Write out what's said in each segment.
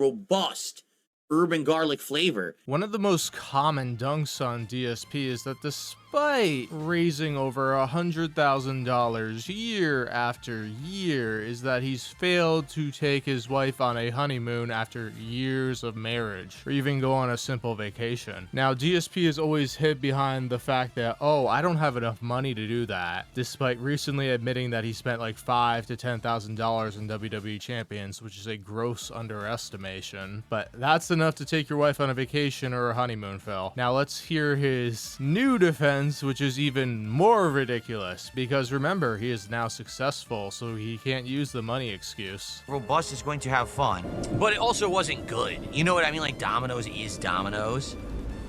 robust urban garlic flavor. One of the most common dunks on DSP is that despite raising over $100,000 year after year, is that he's failed to take his wife on a honeymoon after years of marriage, or even go on a simple vacation. Now, DSP is always hid behind the fact that, oh, I don't have enough money to do that, despite recently admitting that he spent like $5,000 to $10,000 in WWE Champions, which is a gross underestimation. But that's enough to take your wife on a vacation or a honeymoon, Phil. Now let's hear his new defense, which is even more ridiculous, because remember, he is now successful, so he can't use the money excuse. Robust is going to have fun, but it also wasn't good. You know what I mean? Like, Domino's is Domino's.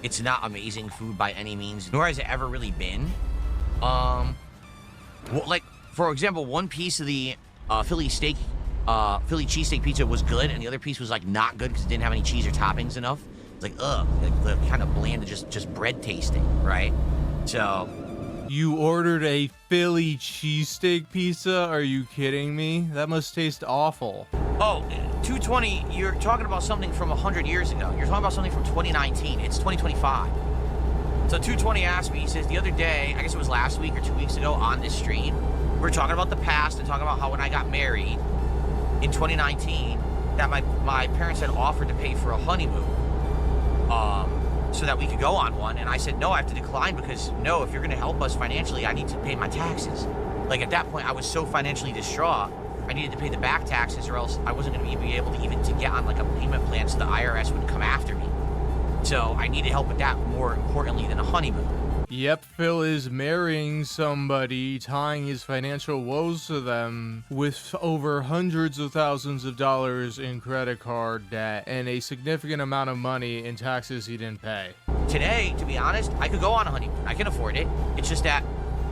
It's not amazing food by any means, nor has it ever really been. Well, like, for example, one piece of the Philly cheesesteak pizza was good, and the other piece was like not good because it didn't have any cheese or toppings enough. It's like, ugh, like kind of bland, just bread tasting, right? So you ordered a Philly cheesesteak pizza? Are you kidding me? That must taste awful. Oh, 220, you're talking about something from 100 years ago. You're talking about something from 2019. It's 2025. So 220 asked me, he says, the other day, I guess it was last week or 2 weeks ago on this stream, we were talking about the past and talking about how when I got married in 2019, that my parents had offered to pay for a honeymoon so that we could go on one. And I said, no, I have to decline because, no, if you're going to help us financially, I need to pay my taxes. Like, at that point, I was so financially distraught, I needed to pay the back taxes or else I wasn't going to be able to even to get on, like, a payment plan so the IRS wouldn't come after me. So I needed help with that more importantly than a honeymoon. Yep, Phil is marrying somebody, tying his financial woes to them with over hundreds of thousands of dollars in credit card debt and a significant amount of money in taxes he didn't pay. Today, to be honest, I could go on a honeymoon. I can afford it. It's just that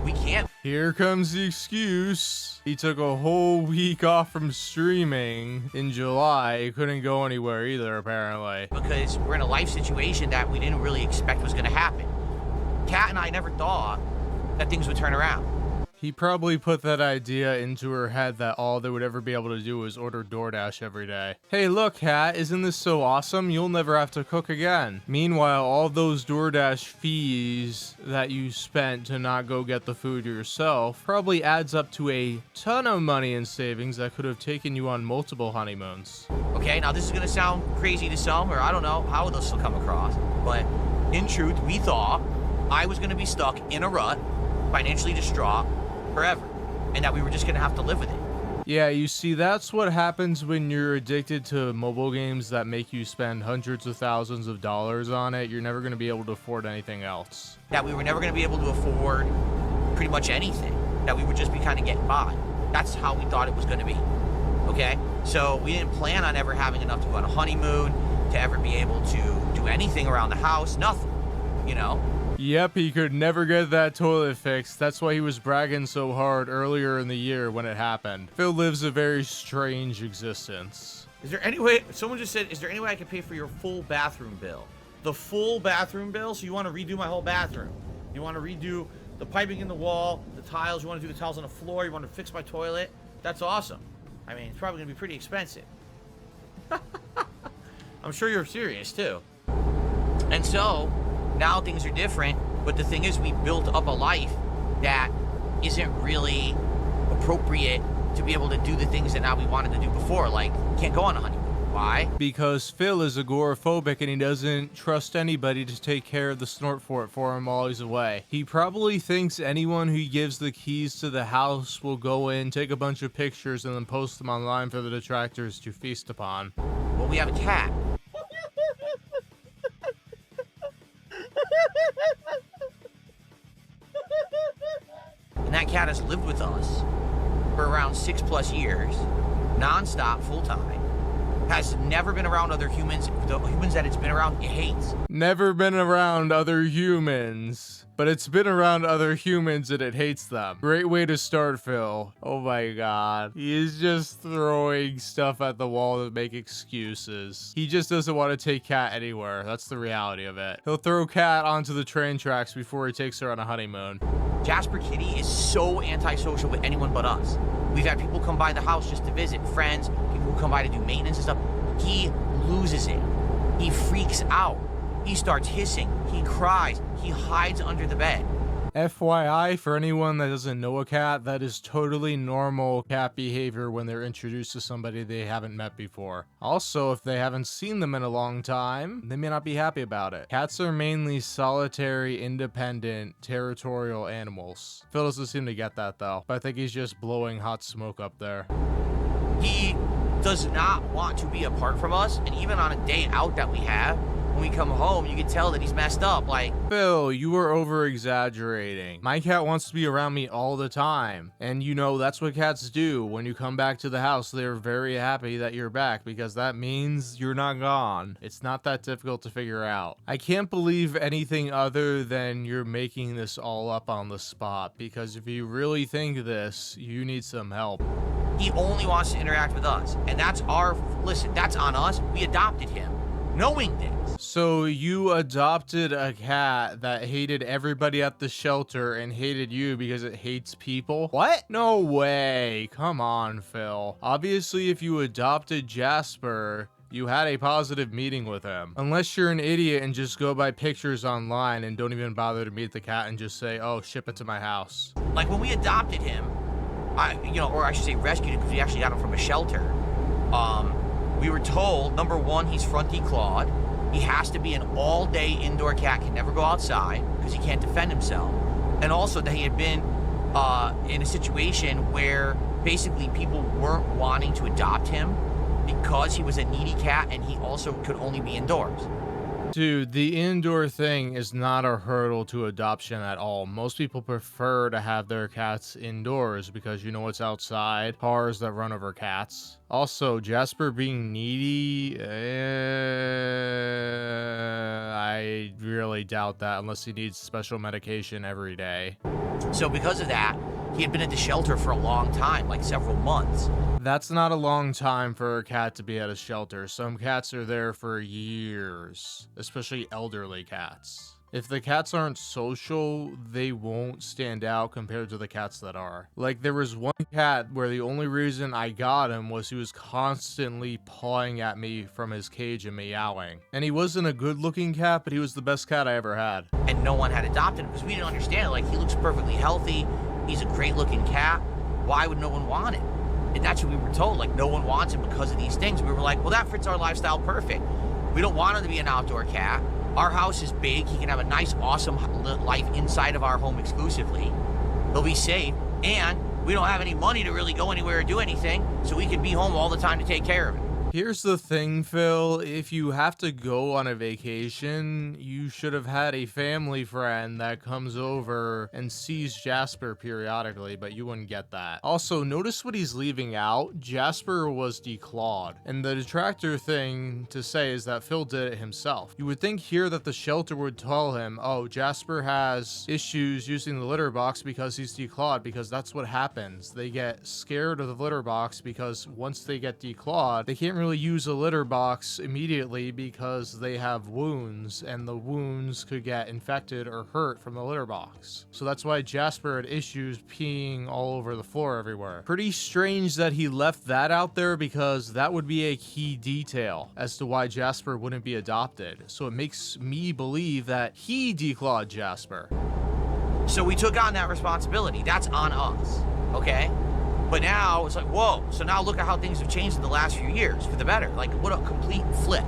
we can't. Here comes the excuse. He took a whole week off from streaming in July. He couldn't go anywhere either, apparently. Because we're in a life situation that we didn't really expect was going to happen. Kat and I never thought that things would turn around. He probably put that idea into her head that all they would ever be able to do was order DoorDash every day. Hey, look, Kat, isn't this so awesome? You'll never have to cook again. Meanwhile, all those DoorDash fees that you spent to not go get the food yourself probably adds up to a ton of money in savings that could have taken you on multiple honeymoons. Okay, now this is going to sound crazy to some, or I don't know how this will come across, but in truth, we thought I was going to be stuck in a rut, financially distraught, forever, and that we were just going to have to live with it. Yeah, you see, that's what happens when you're addicted to mobile games that make you spend hundreds of thousands of dollars on it. You're never going to be able to afford anything else. That we were never going to be able to afford pretty much anything. That we would just be kind of getting by. That's how we thought it was going to be. Okay? So we didn't plan on ever having enough to go on a honeymoon, to ever be able to do anything around the house, nothing, you know? Yep, he could never get that toilet fixed. That's why he was bragging so hard earlier in the year when it happened. Phil lives a very strange existence. Is there any way, someone just said, is there any way I can pay for your full bathroom bill? The full bathroom bill? So you want to redo my whole bathroom? You want to redo the piping in the wall, the tiles, you want to do the tiles on the floor, you want to fix my toilet? That's awesome. I mean, it's probably going to be pretty expensive. I'm sure you're serious too. And so now things are different, but the thing is, we built up a life that isn't really appropriate to be able to do the things that now we wanted to do before. Like, can't go on a honeymoon. Why? Because Phil is agoraphobic and he doesn't trust anybody to take care of the snort fort for him while he's away. He probably thinks anyone who gives the keys to the house will go in, take a bunch of pictures, and then post them online for the detractors to feast upon. Well, we have a cat. And that cat has lived with us for around 6+ years, non-stop, full-time. Has never been around other humans. The humans that it's been around, it hates. Never been around other humans, but it's been around other humans and it hates them. Great way to start, Phil. Oh my god. He is just throwing stuff at the wall to make excuses. He just doesn't want to take Kat anywhere. That's the reality of it. He'll throw Kat onto the train tracks before he takes her on a honeymoon. Jasper Kitty is so antisocial with anyone but us. We've had people come by the house just to visit, friends, people who come by to do maintenance and stuff. he loses it. He freaks out. He starts hissing. He cries. He hides under the bed. FYI, for anyone that doesn't know a cat, that is totally normal cat behavior when they're introduced to somebody they haven't met before. Also, if they haven't seen them in a long time, they may not be happy about it. Cats are mainly solitary, independent, territorial animals. Phil doesn't seem to get that though, but I think he's just blowing hot smoke up there. He does not want to be apart from us, and even on a day out that we have, when we come home, you can tell that he's messed up. Like, Phil, you are over exaggerating. My cat wants to be around me all the time. And you know, that's what cats do. When you come back to the house, they're very happy that you're back because that means you're not gone. It's not that difficult to figure out. I can't believe anything other than you're making this all up on the spot, because if you really think this, you need some help. he only wants to interact with us. And that's listen, that's on us. We adopted him, knowing this. So you adopted a cat that hated everybody at the shelter and hated you because it hates people? What? No way. Come on, Phil. Obviously, if you adopted Jasper, you had a positive meeting with him. Unless you're an idiot and just go by pictures online and don't even bother to meet the cat and just say, oh, ship it to my house. Like when we adopted him, or I should say rescued him, because we actually got him from a shelter. We were told, number one, he's front declawed. He has to be an all-day indoor cat, can never go outside because he can't defend himself. And also that he had been in a situation where basically people weren't wanting to adopt him because he was a needy cat and he also could only be indoors. Dude, the indoor thing is not a hurdle to adoption at all. Most people prefer to have their cats indoors because you know what's outside? Cars that run over cats. Also, Jasper being needy, I really doubt that unless he needs special medication every day. So because of that, he had been at the shelter for a long time, like several months. That's not a long time for a cat to be at a shelter. Some cats are there for years, especially elderly cats. If the cats aren't social, they won't stand out compared to the cats that are. Like, there was one cat where the only reason I got him was he was constantly pawing at me from his cage and meowing. And he wasn't a good looking cat, but he was the best cat I ever had. And no one had adopted him because we didn't understand. Like, he looks perfectly healthy. He's a great looking cat. Why would no one want him? And that's what we were told. Like, no one wants him because of these things. We were like, well, that fits our lifestyle perfect. We don't want him to be an outdoor cat. Our house is big. He can have a nice, awesome life inside of our home exclusively. He'll be safe. And we don't have any money to really go anywhere or do anything, so we can be home all the time to take care of him. Here's the thing, Phil. If you have to go on a vacation, you should have had a family friend that comes over and sees Jasper periodically, but you wouldn't get that. Also, notice what he's leaving out. Jasper was declawed. And the detractor thing to say is that Phil did it himself. You would think here that the shelter would tell him, oh, Jasper has issues using the litter box because he's declawed, because that's what happens. They get scared of the litter box because once they get declawed, they can't really use a litter box immediately because they have wounds, and the wounds could get infected or hurt from the litter box. So that's why Jasper had issues peeing all over the floor everywhere. Pretty strange that he left that out there, because that would be a key detail as to why Jasper wouldn't be adopted. So it makes me believe that he declawed Jasper. So we took on that responsibility. That's on us, okay? But now it's like, whoa, so now look at how things have changed in the last few years for the better. Like, what a complete flip.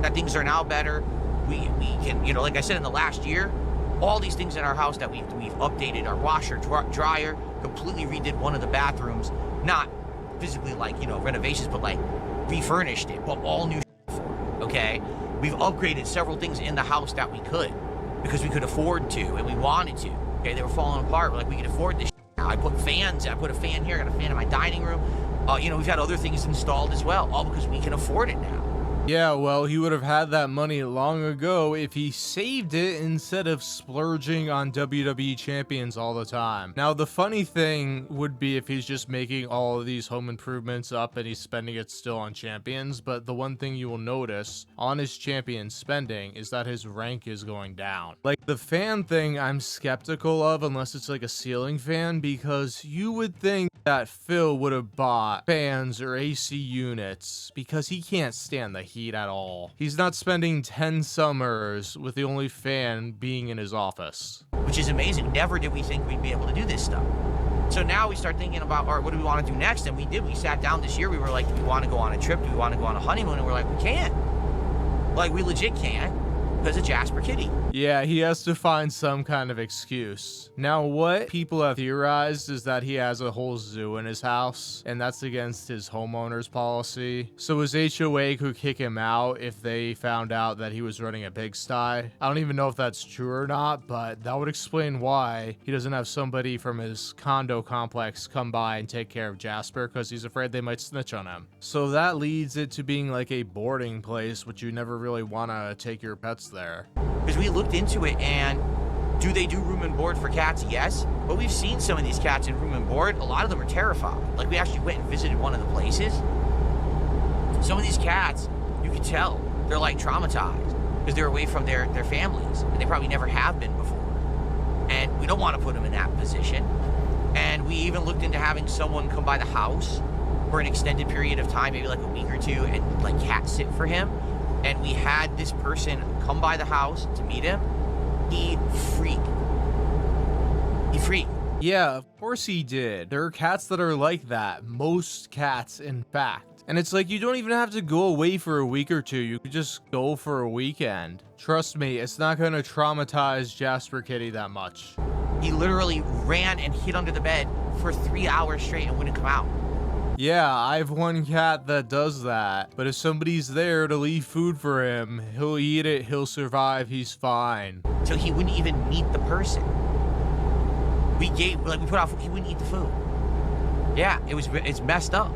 That things are now better. We can, like I said, in the last year, all these things in our house that we've updated, our washer, dryer, completely redid one of the bathrooms. Not physically like, renovations, but like refurnished it, put all new for it, okay? We've upgraded several things in the house that we could because we could afford to and we wanted to, okay? They were falling apart. We're like, we could afford this. I put fans. I put a fan here. I got a fan in my dining room. We've had other things installed as well, all because we can afford it now. Yeah, well, he would have had that money long ago if he saved it instead of splurging on WWE Champions all the time. Now, the funny thing would be if he's just making all of these home improvements up and he's spending it still on Champions, but the one thing you will notice on his Champion spending is that his rank is going down. Like, the fan thing I'm skeptical of unless it's like a ceiling fan, because you would think that Phil would have bought fans or AC units because he can't stand the heat at all. He's not spending 10 summers with the only fan being in his office. Which is amazing. Never did we think we'd be able to do this stuff. So now we start thinking about, all right, what do we want to do next? And we did. We sat down this year. We were like, do we want to go on a trip? Do we want to go on a honeymoon? And we're like, we can't. Like, we legit can't because of Jasper Kitty. Yeah, he has to find some kind of excuse. Now, what people have theorized is that he has a whole zoo in his house, and that's against his homeowner's policy. So his HOA could kick him out if they found out that he was running a pigsty. I don't even know if that's true or not, but that would explain why he doesn't have somebody from his condo complex come by and take care of Jasper, because he's afraid they might snitch on him. So that leads it to being like a boarding place, which you never really want to take your pets there. Because we looked into it, and do they do room and board for cats? Yes. But we've seen some of these cats in room and board. A lot of them are terrified. Like, we actually went and visited one of the places. Some of these cats, you can tell, they're like traumatized because they're away from their families, and they probably never have been before. And we don't want to put them in that position. And we even looked into having someone come by the house for an extended period of time, maybe like a week or two, and like cat sit for him. And we had this person come by the house to meet him. He freaked. Yeah, of course he did. There are cats that are like that. Most cats, in fact. And it's like, you don't even have to go away for a week or two. You could just go for a weekend. Trust me, it's not going to traumatize Jasper Kitty that much. He literally ran and hid under the bed for 3 hours straight and wouldn't come out. Yeah, I have one cat that does that, but if somebody's there to leave food for him, he'll eat it, he'll survive, he's fine. So he wouldn't even meet the person. We put out food, he wouldn't eat the food. Yeah, it's messed up.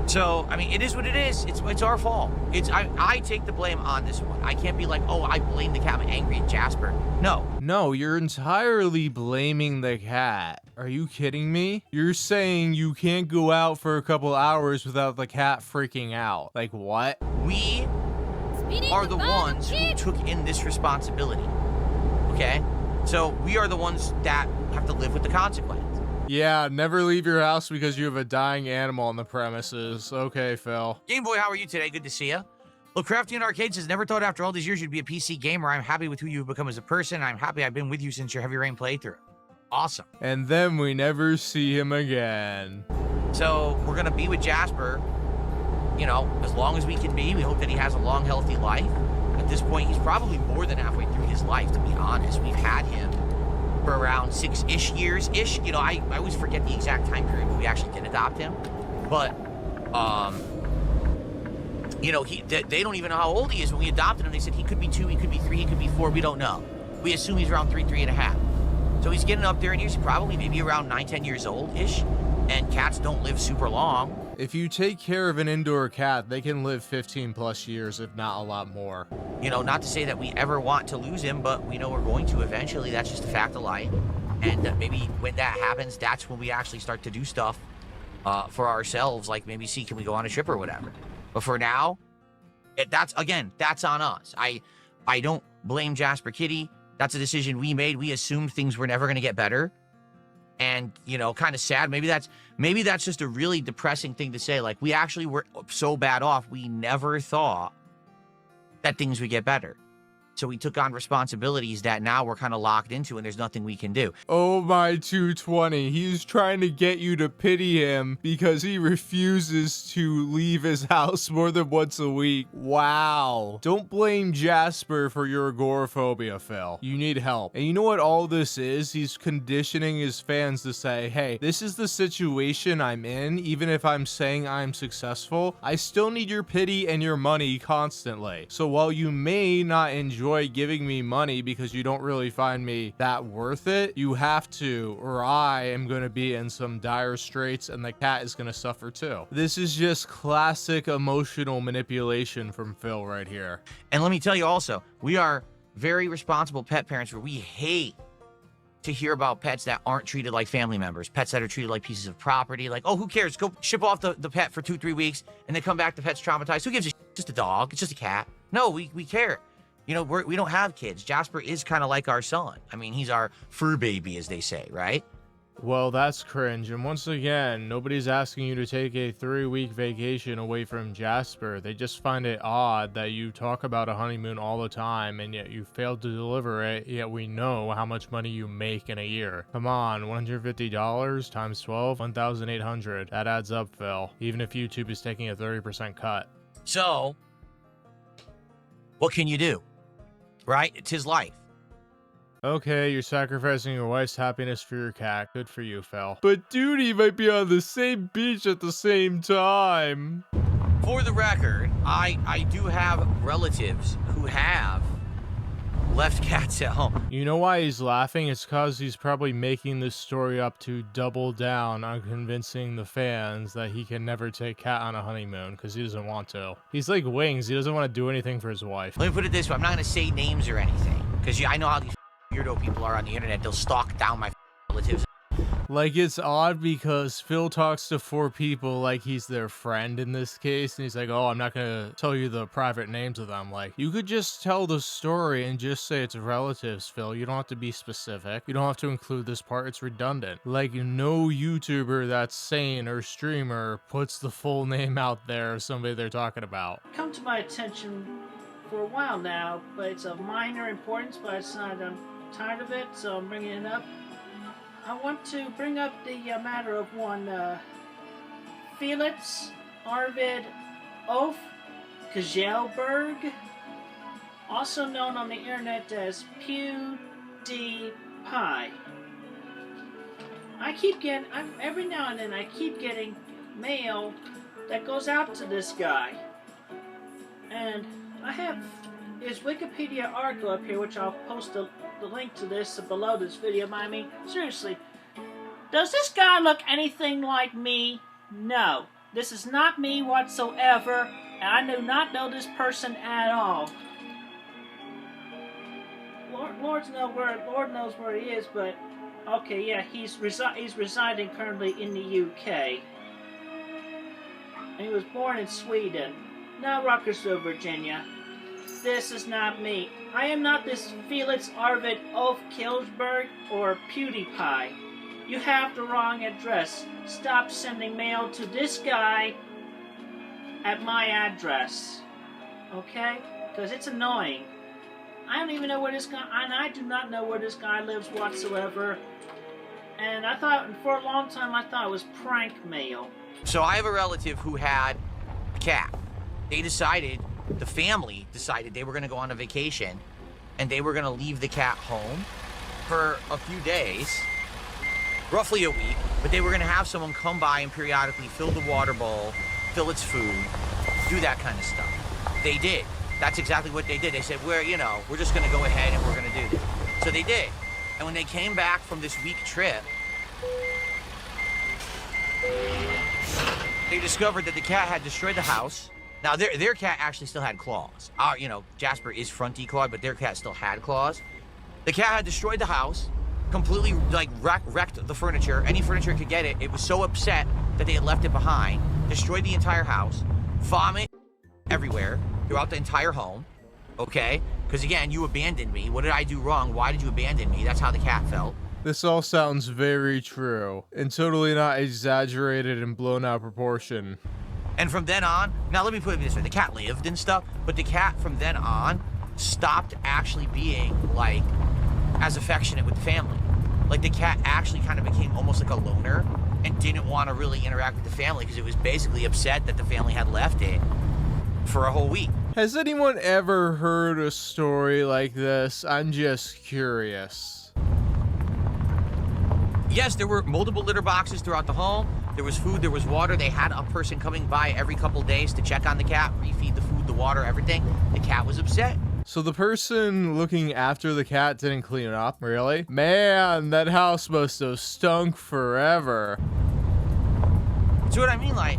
So, I mean, it is what it is. It's our fault. I take the blame on this one. I can't be like, oh, I blame the cat, I'm angry at Jasper. No, you're entirely blaming the cat. Are you kidding me? You're saying you can't go out for a couple hours without the cat freaking out. Like, what? We are the ones who took in this responsibility. Okay? So we are the ones that have to live with the consequence. Yeah, never leave your house because you have a dying animal on the premises. Okay, Phil. Game Boy, how are you today? Good to see you. Look, Crafty in Arcade says, never thought after all these years you'd be a PC gamer. I'm happy with who you've become as a person. I'm happy I've been with you since your Heavy Rain playthrough. Awesome. And then we never see him again. So we're going to be with Jasper, you know, as long as we can be. We hope that he has a long, healthy life. At this point, he's probably more than halfway through his life, to be honest. We've had him for around 6-ish years-ish. You know, I always forget the exact time period when we actually did adopt him. But, you know, they don't even know how old he is. When we adopted him, they said he could be 2, he could be 3, he could be 4. We don't know. We assume he's around 3 and a half. So he's getting up there in years, probably maybe around 9-10 years old-ish. And cats don't live super long. If you take care of an indoor cat, they can live 15 plus years, if not a lot more. You know, not to say that we ever want to lose him, but we know we're going to eventually. That's just a fact of life. And maybe when that happens, that's when we actually start to do stuff for ourselves, like maybe see, can we go on a trip or whatever. But for now, that's on us. I don't blame Jasper Kitty. That's a decision we made. We assumed things were never going to get better. And, you know, kind of sad. Maybe that's just a really depressing thing to say. Like, we actually were so bad off, we never thought that things would get better. So we took on responsibilities that now we're kind of locked into, and there's nothing we can do. Oh my 220, he's trying to get you to pity him because he refuses to leave his house more than once a week. Wow. Don't blame Jasper for your agoraphobia, Phil. You need help. And you know what all this is? He's conditioning his fans to say, hey, this is the situation I'm in. Even if I'm saying I'm successful, I still need your pity and your money constantly. So while you may not enjoy enjoy giving me money because you don't really find me that worth it, you have to, or I am going to be in some dire straits and the cat is going to suffer too. This is just classic emotional manipulation from Phil right here. And let me tell you also, we are very responsible pet parents where we hate to hear about pets that aren't treated like family members, pets that are treated like pieces of property, like, oh, who cares? Go ship off the pet for 2-3 weeks and they come back, the pet's traumatized. Who gives a shit? Just a dog. It's just a cat. No, we care. You know, we don't have kids. Jasper is kind of like our son. I mean, he's our fur baby, as they say, right? Well, that's cringe. And once again, nobody's asking you to take a 3-week vacation away from Jasper. They just find it odd that you talk about a honeymoon all the time and yet you failed to deliver it, yet we know how much money you make in a year. Come on, $150 times 12, $1,800. That adds up, Phil. Even if YouTube is taking a 30% cut. So, what can you do? Right? It's his life. Okay, you're sacrificing your wife's happiness for your cat. Good for you, Phil. But Duty might be on the same beach at the same time. For the record, I do have relatives who have left cats at home. You know why he's laughing? It's because he's probably making this story up to double down on convincing the fans that he can never take Cat on a honeymoon because he doesn't want to. He's like Wings. He doesn't want to do anything for his wife. Let me put it this way. I'm not going to say names or anything because I know how these weirdo people are on the internet. They'll stalk down my relatives. Like, it's odd because Phil talks to 4 people like he's their friend in this case, and he's like, oh, I'm not gonna tell you the private names of them. Like, you could just tell the story and just say it's relatives, Phil. You don't have to be specific. You don't have to include this part. It's redundant. Like, no YouTuber that's sane or streamer puts the full name out there of somebody they're talking about. Come to my attention for a while now, but it's of minor importance, but it's not, I'm tired of it, so I'm bringing it up. I want to bring up the matter of one Felix Arvid Oaf Kjelberg, also known on the internet as PewDiePie. Every now and then I keep getting mail that goes out to this guy. And I have his Wikipedia article up here, which I'll post the link to this below this video. I mean, seriously, does this guy look anything like me? No. This is not me whatsoever, and I do not know this person at all. Lord knows where he is, but okay, yeah, he's residing currently in the UK. And he was born in Sweden. Now Ruckersville, Virginia. This is not me. I am not this Felix Arvid Ulf Kjelberg or PewDiePie. You have the wrong address. Stop sending mail to this guy at my address. Okay? Because it's annoying. I don't even know where this guy... And I do not know where this guy lives whatsoever. And I thought, for a long time, I thought it was prank mail. So I have a relative who had a cat. The family decided they were going to go on a vacation and they were going to leave the cat home for a few days, roughly a week, but they were going to have someone come by and periodically fill the water bowl, fill its food, do that kind of stuff. They did. That's exactly what they did. They said, we're just going to go ahead and we're going to do this. So they did. And when they came back from this week trip, they discovered that the cat had destroyed the house. Now, their cat actually still had claws. Jasper is front declawed, but their cat still had claws. The cat had destroyed the house, completely, wrecked the furniture. Any furniture it could get it. It was so upset that they had left it behind, destroyed the entire house, vomit everywhere, throughout the entire home, okay? Because, again, you abandoned me. What did I do wrong? Why did you abandon me? That's how the cat felt. This all sounds very true, and totally not exaggerated and blown out proportion. And from then on, now let me put it this way, the cat lived and stuff, but the cat from then on stopped actually being, like, as affectionate with the family. Like, the cat actually kind of became almost like a loner and didn't want to really interact with the family because it was basically upset that the family had left it for a whole week. Has anyone ever heard a story like this? I'm just curious. Yes, there were multiple litter boxes throughout the home. There was food, there was water. They had a person coming by every couple days to check on the cat, refeed the food, the water, everything. The cat was upset. So the person looking after the cat didn't clean it up? Really? Man, that house must have stunk forever. See what I mean? Like,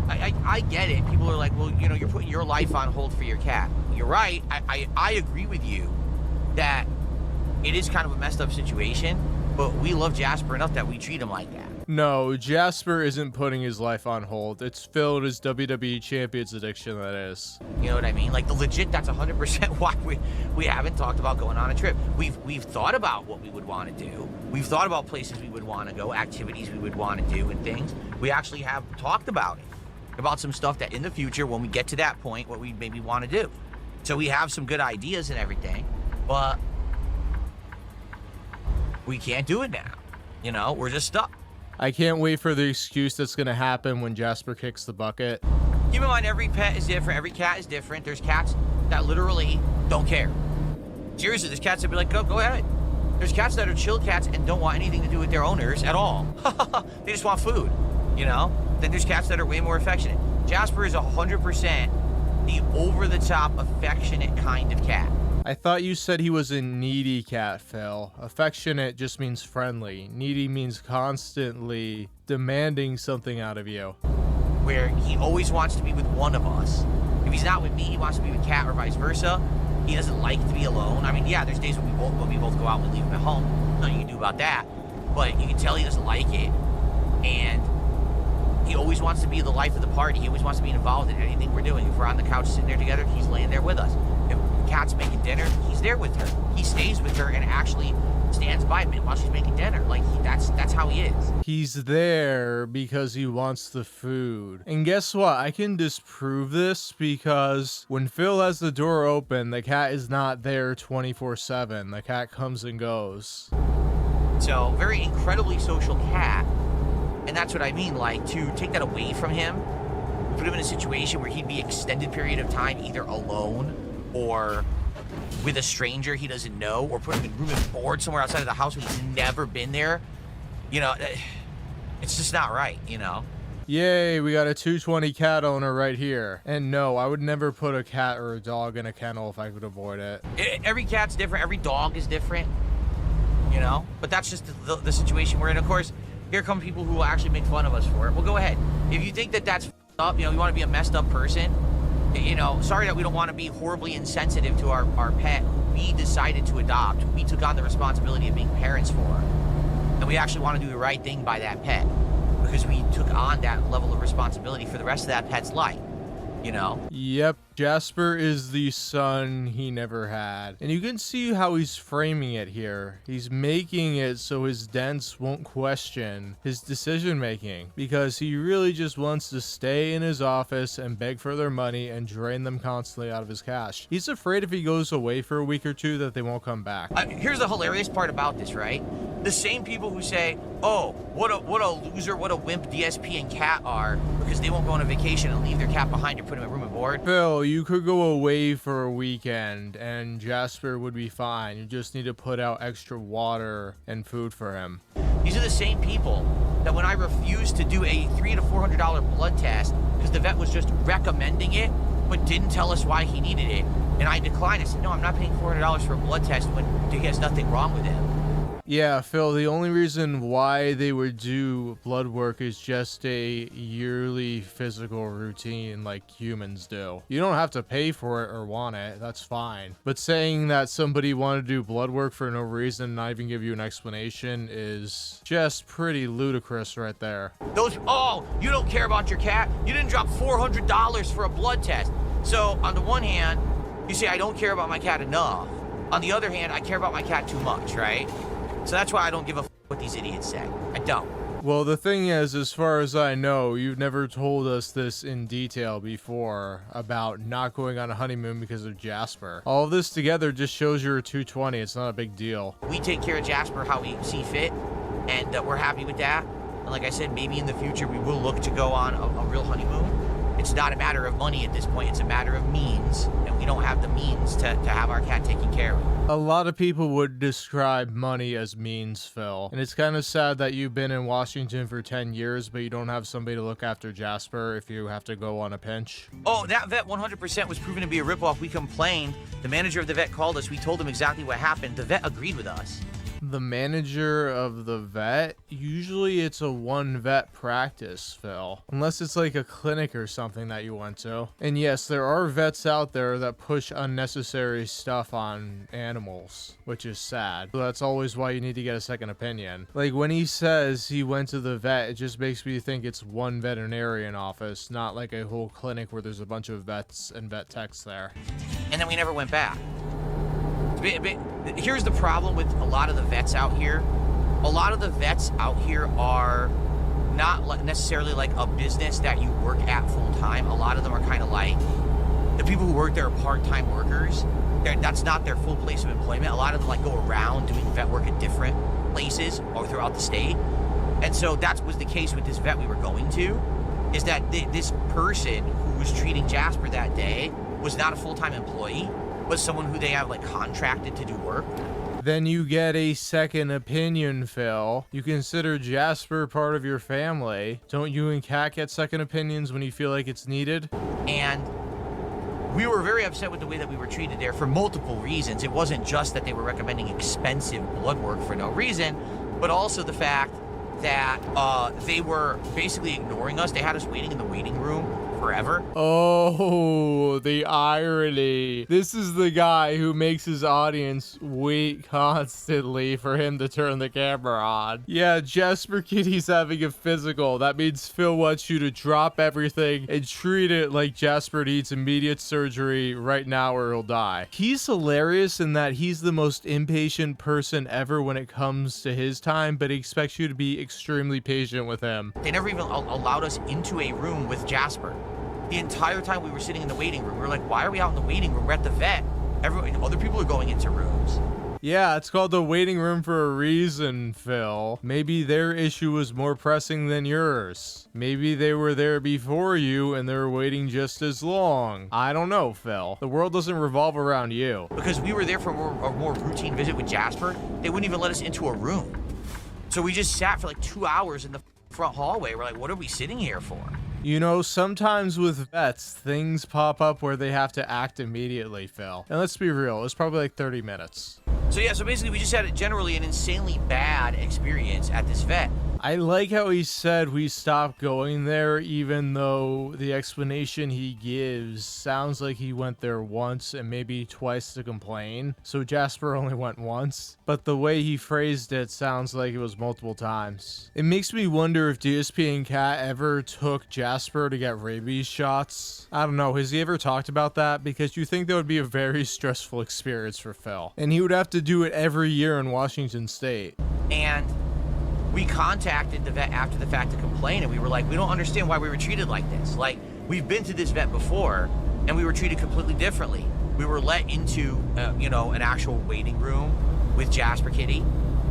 I get it. People are like, well, you know, you're putting your life on hold for your cat. You're right. I agree with you that it is kind of a messed up situation, but we love Jasper enough that we treat him like that. No, Jasper isn't putting his life on hold. It's filled his WWE Champions addiction, that is. You know what I mean? Like, the legit, that's 100% why we haven't talked about going on a trip. We've thought about what we would want to do. We've thought about places we would want to go, activities we would want to do, and things. We actually have talked about it, about some stuff that in the future, when we get to that point, what we maybe want to do. So we have some good ideas and everything, but we can't do it now. You know, we're just stuck. I can't wait for the excuse that's going to happen when Jasper kicks the bucket. Keep in mind, every pet is different. Every cat is different. There's cats that literally don't care. Seriously, there's cats that be like, go ahead. There's cats that are chill cats and don't want anything to do with their owners at all. They just want food, you know? Then there's cats that are way more affectionate. Jasper is 100% the over-the-top affectionate kind of cat. I thought you said he was a needy cat, Phil. Affectionate just means friendly. Needy means constantly demanding something out of you. Where he always wants to be with one of us. If he's not with me, he wants to be with Cat or vice versa. He doesn't like to be alone. I mean, yeah, there's days when we both go out and we leave him at home. Nothing you can do about that. But you can tell he doesn't like it. And he always wants to be the life of the party. He always wants to be involved in anything we're doing. If we're on the couch sitting there together, he's laying there with us. If Cat's making dinner, he's there with her. He stays with her and actually stands by me while she's making dinner. Like, that's how he is. He's there because he wants the food. And guess what? I can disprove this because when Phil has the door open, the cat is not there 24/7. The cat comes and goes. So, very incredibly social cat. And that's what I mean, like, to take that away from him, put him in a situation where he'd be extended period of time either alone or with a stranger he doesn't know, or put him in room and board somewhere outside of the house when he's never been there, you know, it's just not right, you know? Yay, we got a 220 cat owner right here. And no, I would never put a cat or a dog in a kennel if I could avoid it. Every cat's different, every dog is different, you know? But that's just the situation we're in. Of course, here come people who will actually make fun of us for it. Well, go ahead. If you think that that's up, you know, you want to be a messed up person, you know, sorry that we don't want to be horribly insensitive to our pet who we decided to adopt, who we took on the responsibility of being parents for. And we actually want to do the right thing by that pet because we took on that level of responsibility for the rest of that pet's life, you know? Yep, Jasper is the son he never had. And you can see how he's framing it here. He's making it so his dents won't question his decision making because he really just wants to stay in his office and beg for their money and drain them constantly out of his cash. He's afraid if he goes away for a week or two that they won't come back. Here's the hilarious part about this, right? The same people who say, oh, what a loser, what a wimp DSP and Cat are because they won't go on a vacation and leave their cat behind or put him in room and board. Phil, you could go away for a weekend and Jasper would be fine. You just need to put out extra water and food for him. These are the same people that when I refused to do a $300 to $400 blood test because the vet was just recommending it but didn't tell us why he needed it, and I declined. I said, no, I'm not paying $400 for a blood test when he has nothing wrong with him. Yeah, Phil, the only reason why they would do blood work is just a yearly physical routine like humans do. You don't have to pay for it or want it, that's fine. But saying that somebody wanted to do blood work for no reason and not even give you an explanation is just pretty ludicrous right there. Oh, you don't care about your cat? You didn't drop $400 for a blood test. So, on the one hand, you say, I don't care about my cat enough. On the other hand, I care about my cat too much, right? So that's why I don't give a what these idiots say. I don't. Well, the thing is, as far as I know, you've never told us this in detail before about not going on a honeymoon because of Jasper. All of this together just shows you're a 220. It's not a big deal. We take care of Jasper how we see fit, and we're happy with that. And like I said, maybe in the future we will look to go on a real honeymoon. It's not a matter of money at this point. It's a matter of means, and we don't have the means means to have our cat taken care of. A lot of people would describe money as means, Phil. And it's kind of sad that you've been in Washington for 10 years, but you don't have somebody to look after Jasper if you have to go on a pinch. Oh, that vet 100% was proven to be a ripoff. We complained. The manager of the vet called us. We told him exactly what happened. The vet agreed with us. The manager of the vet? Usually it's a one vet practice, Phil. Unless it's like a clinic or something that you went to. And yes, there are vets out there that push unnecessary stuff on animals, which is sad. So that's always why you need to get a second opinion. Like when he says he went to the vet, it just makes me think it's one veterinarian office, not like a whole clinic where there's a bunch of vets and vet techs there. And then we never went back. Here's the problem with a lot of the vets out here. A lot of the vets out here are not necessarily like a business that you work at full time. A lot of them are kind of like the people who work there are part-time workers. That's not their full place of employment. A lot of them like go around doing vet work at different places or throughout the state. And so that was the case with this vet we were going to, is that this person who was treating Jasper that day was not a full-time employee, but someone who they have like contracted to do work. Then you get a second opinion, Phil. You consider Jasper part of your family. Don't you and Kat get second opinions when you feel like it's needed? And we were very upset with the way that we were treated there for multiple reasons. It wasn't just that they were recommending expensive blood work for no reason, but also the fact that they were basically ignoring us. They had us waiting in the waiting room forever. Oh, the irony. This is the guy who makes his audience wait constantly for him to turn the camera on. Yeah, Jasper Kitty's having a physical. That means Phil wants you to drop everything and treat it like Jasper needs immediate surgery right now or he'll die. He's hilarious in that he's the most impatient person ever when it comes to his time, but he expects you to be extremely patient with him. They never even allowed us into a room with Jasper. The entire time we were sitting in the waiting room, we were like, why are we out in the waiting room? We're at the vet. Other people are going into rooms. Yeah, it's called the waiting room for a reason, Phil. Maybe their issue was more pressing than yours. Maybe they were there before you and they were waiting just as long. I don't know, Phil. The world doesn't revolve around you. Because we were there for a more routine visit with Jasper, they wouldn't even let us into a room. So we just sat for like 2 hours in the front hallway. We're like, what are we sitting here for? You know, sometimes with vets, things pop up where they have to act immediately, Phil. And let's be real, it was probably like 30 minutes. So yeah, so basically we just had generally an insanely bad experience at this vet. I like how he said we stopped going there, even though the explanation he gives sounds like he went there once and maybe twice to complain. So Jasper only went once, but the way he phrased it sounds like it was multiple times. It makes me wonder if DSP and Kat ever took Jasper to get rabies shots. I don't know, has he ever talked about that? Because you think that would be a very stressful experience for Phil. And he would have to do it every year in Washington State. And we contacted the vet after the fact to complain, and we were like, we don't understand why we were treated like this. Like, we've been to this vet before, and we were treated completely differently. We were let into, an actual waiting room with Jasper Kitty.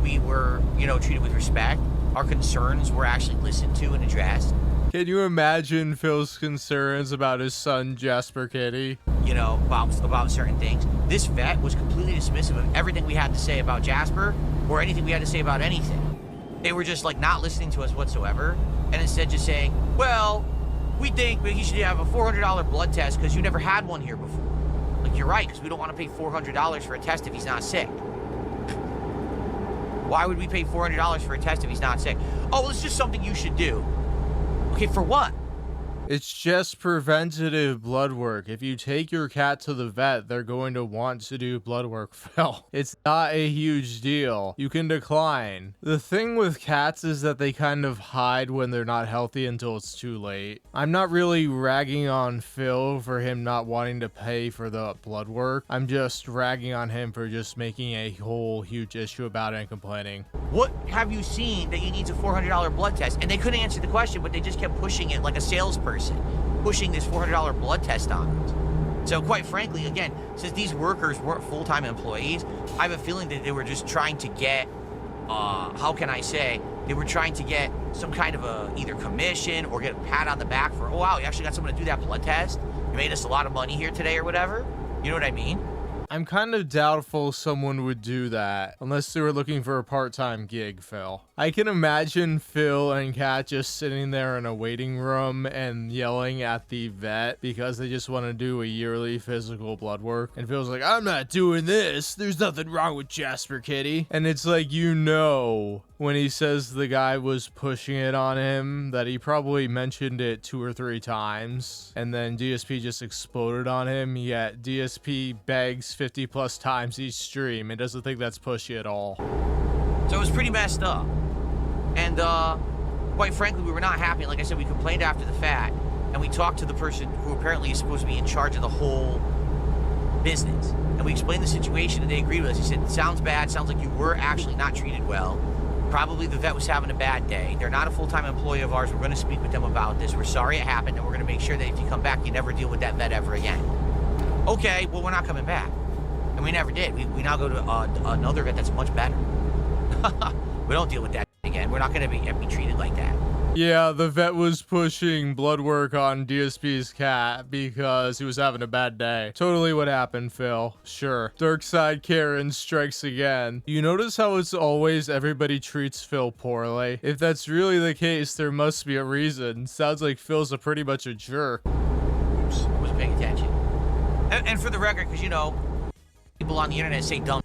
We were, treated with respect. Our concerns were actually listened to and addressed. Can you imagine Phil's concerns about his son, Jasper Kitty? About certain things. This vet was completely dismissive of everything we had to say about Jasper or anything we had to say about anything. They were just like not listening to us whatsoever, and instead just saying, well, we think he should have a $400 blood test because you never had one here before. Like, you're right, because we don't want to pay $400 for a test if he's not sick. Why would we pay $400 for a test if he's not sick? Oh, well, it's just something you should do. Okay, for what? It's just preventative blood work. If you take your cat to the vet, they're going to want to do blood work, Phil. It's not a huge deal. You can decline. The thing with cats is that they kind of hide when they're not healthy until it's too late. I'm not really ragging on Phil for him not wanting to pay for the blood work. I'm just ragging on him for just making a whole huge issue about it and complaining. What have you seen that he needs a $400 blood test? And they couldn't answer the question, but they just kept pushing it like a salesperson. Pushing this $400 blood test on us. So quite frankly, again, since these workers weren't full-time employees, I have a feeling that they were just trying to get, they were trying to get some kind of either commission or get a pat on the back for, oh wow, you actually got someone to do that blood test. You made us a lot of money here today or whatever. You know what I mean? I'm kind of doubtful someone would do that unless they were looking for a part-time gig, Phil. I can imagine Phil and Kat just sitting there in a waiting room and yelling at the vet because they just want to do a yearly physical blood work. And Phil's like, I'm not doing this. There's nothing wrong with Jasper, kitty. And it's like, you know, when he says the guy was pushing it on him, that he probably mentioned it 2 or 3 times. And then DSP just exploded on him, yet DSP begs 50 plus times each stream and doesn't think that's pushy at all. So it was pretty messed up. And quite frankly, we were not happy. Like I said, we complained after the fact, and we talked to the person who apparently is supposed to be in charge of the whole business. And we explained the situation, and they agreed with us. He said, sounds bad, sounds like you were actually not treated well. Probably the vet was having a bad day. They're not a full-time employee of ours. We're going to speak with them about this. We're sorry it happened, and we're going to make sure that if you come back, you never deal with that vet ever again. Okay, well, we're not coming back. And we never did. We now go to another vet that's much better. We don't deal with that again. We're not going to be treated like that. Yeah, the vet was pushing blood work on DSP's cat because he was having a bad day. Totally what happened, Phil. Sure. Dark side Karen strikes again. You notice how it's always everybody treats Phil poorly? If that's really the case, there must be a reason. Sounds like Phil's pretty much a jerk. Oops, wasn't paying attention. And for the record, because, you know, people on the internet say dumb.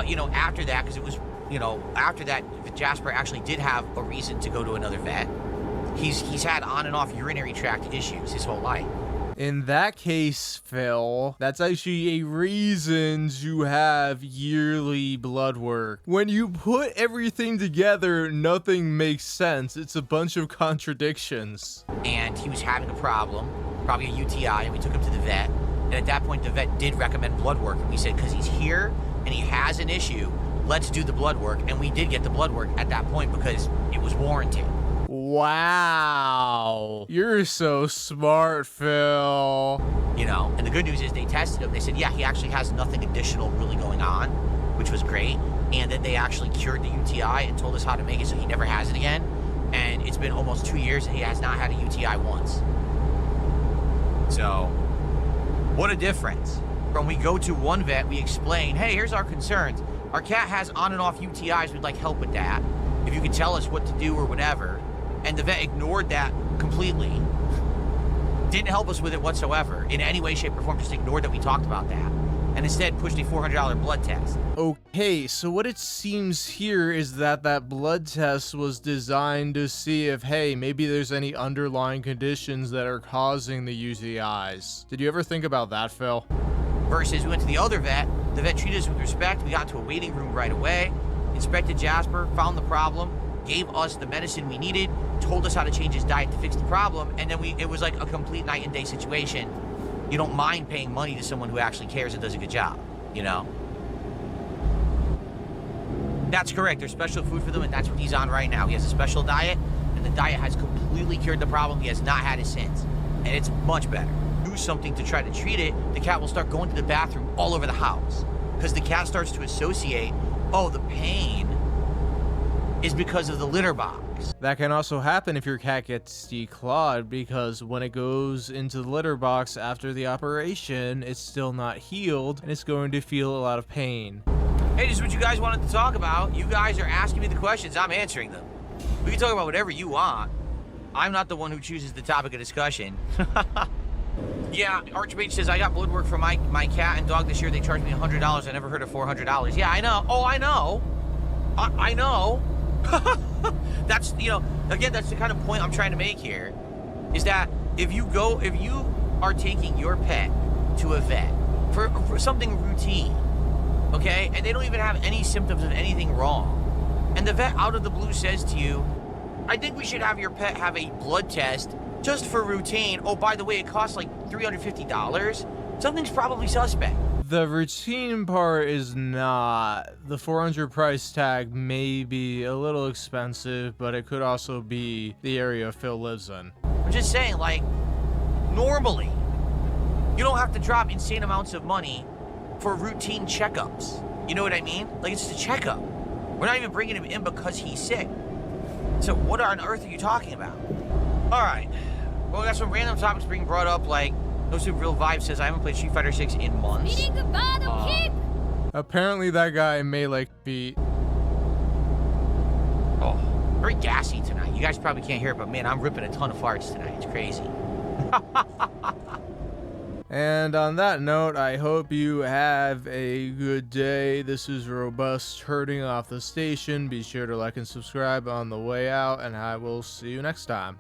You know, after that, because it was, you know, after that, Jasper actually did have a reason to go to another vet. He's had on and off urinary tract issues his whole life. In that case, Phil, that's actually a reason to have yearly blood work. When you put everything together, nothing makes sense. It's a bunch of contradictions. And he was having a problem, probably a UTI, and we took him to the vet. And at that point, the vet did recommend blood work. And we said, because he's here and he has an issue, let's do the blood work. And we did get the blood work at that point because it was warranted. Wow. You're so smart, Phil. You know, and the good news is they tested him. They said, yeah, he actually has nothing additional really going on, which was great. And that they actually cured the UTI and told us how to make it so he never has it again. And it's been almost 2 years and he has not had a UTI once. So, what a difference. From we go to one vet, we explain, hey, here's our concerns. Our cat has on and off UTIs. We'd like help with that. If you could tell us what to do or whatever. And the vet ignored that completely. Didn't help us with it whatsoever in any way, shape, or form. Just ignored that we talked about that. And instead pushed a $400 blood test. Okay, so what it seems here is that that blood test was designed to see if, hey, maybe there's any underlying conditions that are causing the UTIs. Did you ever think about that, Phil? Versus we went to the other vet. The vet treated us with respect. We got into a waiting room right away. Inspected Jasper, found the problem, gave us the medicine we needed, told us how to change his diet to fix the problem, and then it was like a complete night and day situation. You don't mind paying money to someone who actually cares and does a good job, you know? That's correct. There's special food for them, and that's what he's on right now. He has a special diet, and the diet has completely cured the problem. He has not had it since, and it's much better. Do something to try to treat it, the cat will start going to the bathroom all over the house because the cat starts to associate, oh, the pain is because of the litter box. That can also happen if your cat gets declawed, because when it goes into the litter box after the operation, it's still not healed and it's going to feel a lot of pain. Hey, this is what you guys wanted to talk about. You guys are asking me the questions, I'm answering them. We can talk about whatever you want. I'm not the one who chooses the topic of discussion. Yeah, Archmage says, I got blood work for my cat and dog this year. They charged me $100. I never heard of $400. Yeah, I know. Oh, I know. I know. That's, you know, again, that's the kind of point I'm trying to make here, is that if you are taking your pet to a vet for something routine, okay, and they don't even have any symptoms of anything wrong, and the vet out of the blue says to you, I think we should have your pet have a blood test just for routine. Oh, by the way, it costs like $350. Something's probably suspect. The routine part is not. The $400 price tag may be a little expensive, but it could also be the area Phil lives in. I'm just saying, like, normally, you don't have to drop insane amounts of money for routine checkups. You know what I mean? Like, it's just a checkup. We're not even bringing him in because he's sick. So what on earth are you talking about? All right. Well, we got some random topics being brought up, like No Super Real Vibe says, I haven't played Street Fighter 6 in months. Apparently that guy may like feet. Oh, very gassy tonight. You guys probably can't hear it, but man, I'm ripping a ton of farts tonight. It's crazy. And on that note, I hope you have a good day. This is Robust herding off the station. Be sure to like and subscribe on the way out, and I will see you next time.